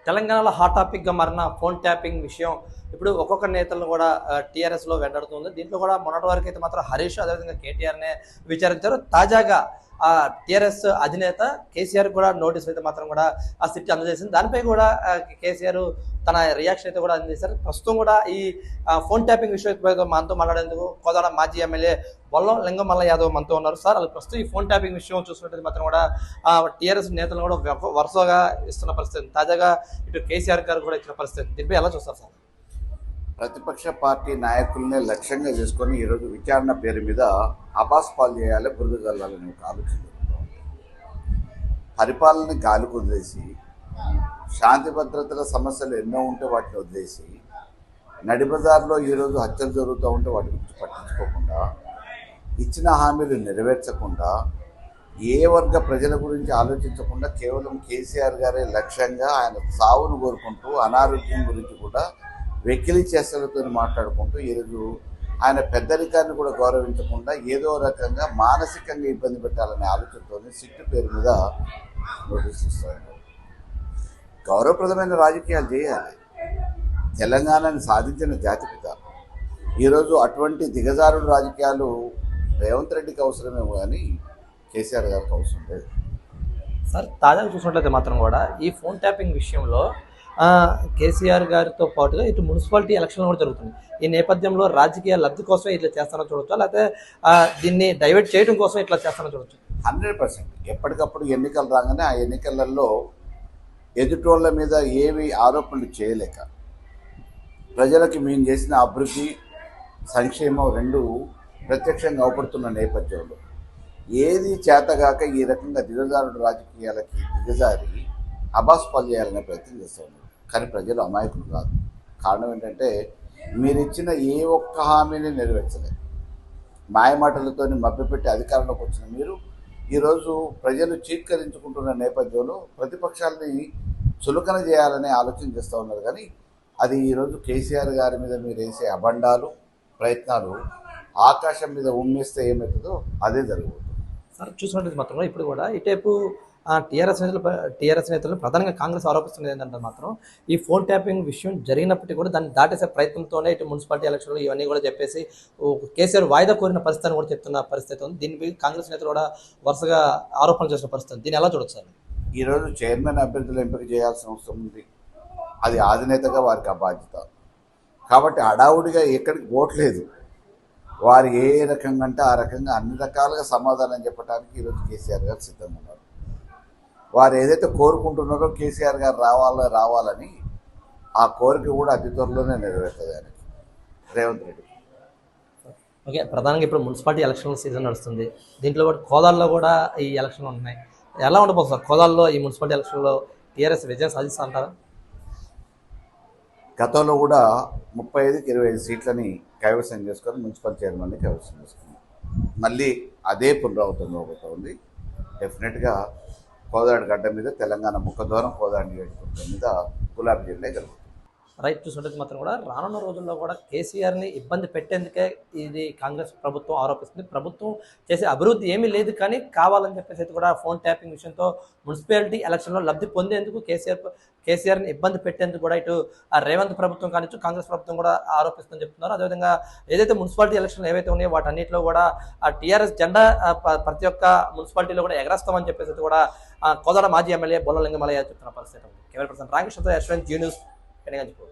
తెలంగాణలో హాట్ టాపిక్గా మారిన ఫోన్ ట్యాపింగ్ విషయం ఇప్పుడు ఒక్కొక్క నేతలను కూడా టీఆర్ఎస్లో వెంటాడుతుంది. దీంట్లో కూడా మొన్నటి వరకు అయితే మాత్రం హరీష్ అదేవిధంగా కేటీఆర్నే విచారించారు. తాజాగా టీఆర్ఎస్ అధినేత కేసీఆర్ కూడా నోటీస్ అయితే మాత్రం కూడా ఆ సిట్ అందజేసింది. దానిపై కూడా కేసీఆర్ తన రియాక్షన్ అయితే కూడా అందజేశారు. ప్రస్తుతం కూడా ఈ ఫోన్ ట్యాపింగ్ విషయం మనతో మాట్లాడేందుకు కోదాడ మాజీ ఎమ్మెల్యే బొల్లం లింగమల్ల యాదవ్ మనతో ఉన్నారు. సార్, అది ప్రస్తుతం ఈ ఫోన్ ట్యాపింగ్ విషయం చూసినట్టు మాత్రం కూడా టీఆర్ఎస్ నేతలు కూడా వరుసగా ఇస్తున్న పరిస్థితి, తాజాగా ఇటు కేసీఆర్ గారు కూడా ఇచ్చిన పరిస్థితి, దీనిపై ఎలా చూస్తారు సార్? ప్రతిపక్ష పార్టీ నాయకుల్ని లక్ష్యంగా చేసుకొని ఈరోజు విచారణ పేరు మీద అబాస్ పాలు చేయాలి, బురద జల్లాలని ఒక ఆలోచన జరుగుతుంది. పరిపాలన గాలికి వదిలేసి, శాంతి భద్రతల సమస్యలు ఎన్నో ఉంటే వాటిని వదిలేసి, నడిబజార్లో ఈరోజు హత్యలు జరుగుతూ ఉంటే వాటి గురించి పట్టించుకోకుండా, ఇచ్చిన హామీలు నెరవేర్చకుండా, ఏ వర్గ ప్రజల గురించి ఆలోచించకుండా కేవలం కేసీఆర్ గారే లక్ష్యంగా ఆయన సావును కోరుకుంటూ, అనారోగ్యం గురించి కూడా వెకిలి చేష్టలతో మాట్లాడుకుంటూ ఈరోజు ఆయన పెద్దరికాన్ని కూడా గౌరవించకుండా ఏదో రకంగా మానసికంగా ఇబ్బంది పెట్టాలనే ఆలోచనతో సిట్టు పేరు మీద నోటీసులు ఇస్తారు. గౌరవప్రదమైన రాజకీయాలు చేయాలి. తెలంగాణని సాధించిన జాతిపిత ఈరోజు అటువంటి దిగజారుడు రాజకీయాలు రేవంత్ రెడ్డికి అవసరమేమో కానీ కేసీఆర్ గారికి అవసరం లేదు. సార్, తాజాగా చూసినట్లయితే మాత్రం కూడా ఈ ఫోన్ ట్యాపింగ్ విషయంలో కేసీఆర్ గారితో పాటుగా ఇటు మున్సిపాలిటీ ఎలక్షన్లు కూడా జరుగుతుంది. ఈ నేపథ్యంలో రాజకీయ లబ్ధి కోసం ఇట్లా చేస్తానో చూడొచ్చు, లేకపోతే దీన్ని డైవర్ట్ చేయడం కోసం ఇట్లా చేస్తానో చూడొచ్చు. 100% ఎప్పటికప్పుడు ఎన్నికలు రాగానే ఆ ఎన్నికలలో ఎదుటోళ్ళ మీద ఏవి ఆరోపణలు చేయలేక, ప్రజలకి మేము చేసిన అభివృద్ధి సంక్షేమం రెండు ప్రత్యక్షంగా అవపడుతున్న నేపథ్యంలో ఏది చేతగాక ఈ రకంగా దిగజారుడు రాజకీయాలకి దిగజారి అబాస్ పాలు చేయాలనే ప్రయత్నం చేస్తూ ఉన్నారు. కానీ ప్రజలు అమాయకులు కాదు. కారణం ఏంటంటే మీరు ఇచ్చిన ఏ ఒక్క హామీని నెరవేర్చలేదు. మాయమాటలతో మభ్యపెట్టి అధికారంలోకి వచ్చిన మీరు ఈరోజు ప్రజలు చీత్కరించుకుంటున్న నేపథ్యంలో ప్రతిపక్షాలని చులకన చేయాలనే ఆలోచన చేస్తూ ఉన్నారు. కానీ అది ఈరోజు కేసీఆర్ గారి మీద మీరు వేసే అబండాలు ప్రయత్నాలు ఆకాశం మీద ఉమ్మేస్తే ఏమవుతుందో అదే జరుగుతుంది. సార్, చూసినట్టు మాత్రం ఇప్పుడు కూడా ఇటేపు టీఆర్ఎస్ నేతలు ప్రధానంగా కాంగ్రెస్ ఆరోపిస్తున్నది ఏంటంటే మాత్రం ఈ ఫోన్ ట్యాపింగ్ విషయం జరిగినప్పటికీ కూడా దాన్ని దాటేసే ప్రయత్నంతోనే ఇటు మున్సిపాలిటీ ఎలక్షన్లు ఇవన్నీ కూడా చెప్పేసి కేసీఆర్ వాయిదా కోరిన పరిస్థితిని కూడా చెప్తున్న పరిస్థితి ఉంది. దీనిపై కాంగ్రెస్ నేతలు కూడా వరుసగా ఆరోపణలు చేసిన పరిస్థితి. దీన్ని ఎలా చూడొచ్చు సార్? ఈరోజు చైర్మన్ అభ్యర్థులు ఎంపిక చేయాల్సిన అవసరం ఉంది. అది అధినేతగా వారికి ఆ బాధ్యత. కాబట్టి హడావుడిగా ఎక్కడికి పోవట్లేదు. వారు ఏ రకంగా అంటే ఆ రకంగా అన్ని రకాలుగా సమాధానం చెప్పడానికి ఈరోజు కేసీఆర్ గారు సిద్ధంగా ఉన్నారు. వారు ఏదైతే కోరుకుంటున్నారో కేసీఆర్ గారు రావాలని ఆ కోరిక కూడా అతి త్వరలోనే నెరవేరుతుంది ఆయనకి, రేవంత్ రెడ్డి. ఓకే, ప్రధానంగా ఇప్పుడు మున్సిపాలిటీ ఎలక్షన్ సీజన్ నడుస్తుంది. దీంట్లో కూడా కోదాల్లో కూడా ఈ ఎలక్షన్లు ఉన్నాయి. ఎలా ఉండబోతుంది సార్ కోదాల్లో ఈ మున్సిపాలిటీ ఎలక్షన్లో టీఆర్ఎస్ విజయం సాధిస్తా అంటారా? గతంలో కూడా 35కి 25 సీట్లని కైవసం చేసుకొని మున్సిపల్ చైర్మన్ని కైవసం చేసుకున్నాం. మళ్ళీ అదే పునరావృతం అవుతుంది. డెఫినెట్గా కోదాడ గడ్డ మీద తెలంగాణ ముఖద్వారం కోదాడ నియోజకవర్గం మీద గులాబీ జెండా జరుగుతుంది. రైట్, చూసినట్టు మాత్రం కూడా రానున్న రోజుల్లో కూడా కేసీఆర్ని ఇబ్బంది పెట్టేందుకే ఇది కాంగ్రెస్ ప్రభుత్వం ఆరోపిస్తుంది. ప్రభుత్వం చేసే అభివృద్ధి ఏమీ లేదు, కానీ కావాలని చెప్పేసి అయితే కూడా ఫోన్ ట్యాపింగ్ విషయంతో మున్సిపాలిటీ ఎలక్షన్లో లబ్ధి పొందేందుకు కేసీఆర్ని ఇబ్బంది పెట్టేందుకు కూడా ఇటు రేవంత్ ప్రభుత్వం కానిచ్చు కాంగ్రెస్ ప్రభుత్వం కూడా ఆరోపిస్తుందని చెప్తున్నారు. అదేవిధంగా ఏదైతే మున్సిపాలిటీ ఎలక్షన్లు ఏవైతే ఉన్నాయో వాటన్నిటిలో కూడా ఆ టీఆర్ఎస్ జెండా ప్రతి ఒక్క మున్సిపాలిటీలో కూడా ఎగరేస్తామని చెప్పేసి కూడా కోదాడ మాజీ ఎమ్మెల్యే బొల్ల లింగమల్ల చెప్తున్న పరిస్థితి ఉంది. కెమెరా పర్సన్ రామకృష్ణతో యశ్వంత్, జీ న్యూస్, పెనుగంచిప్రోలు.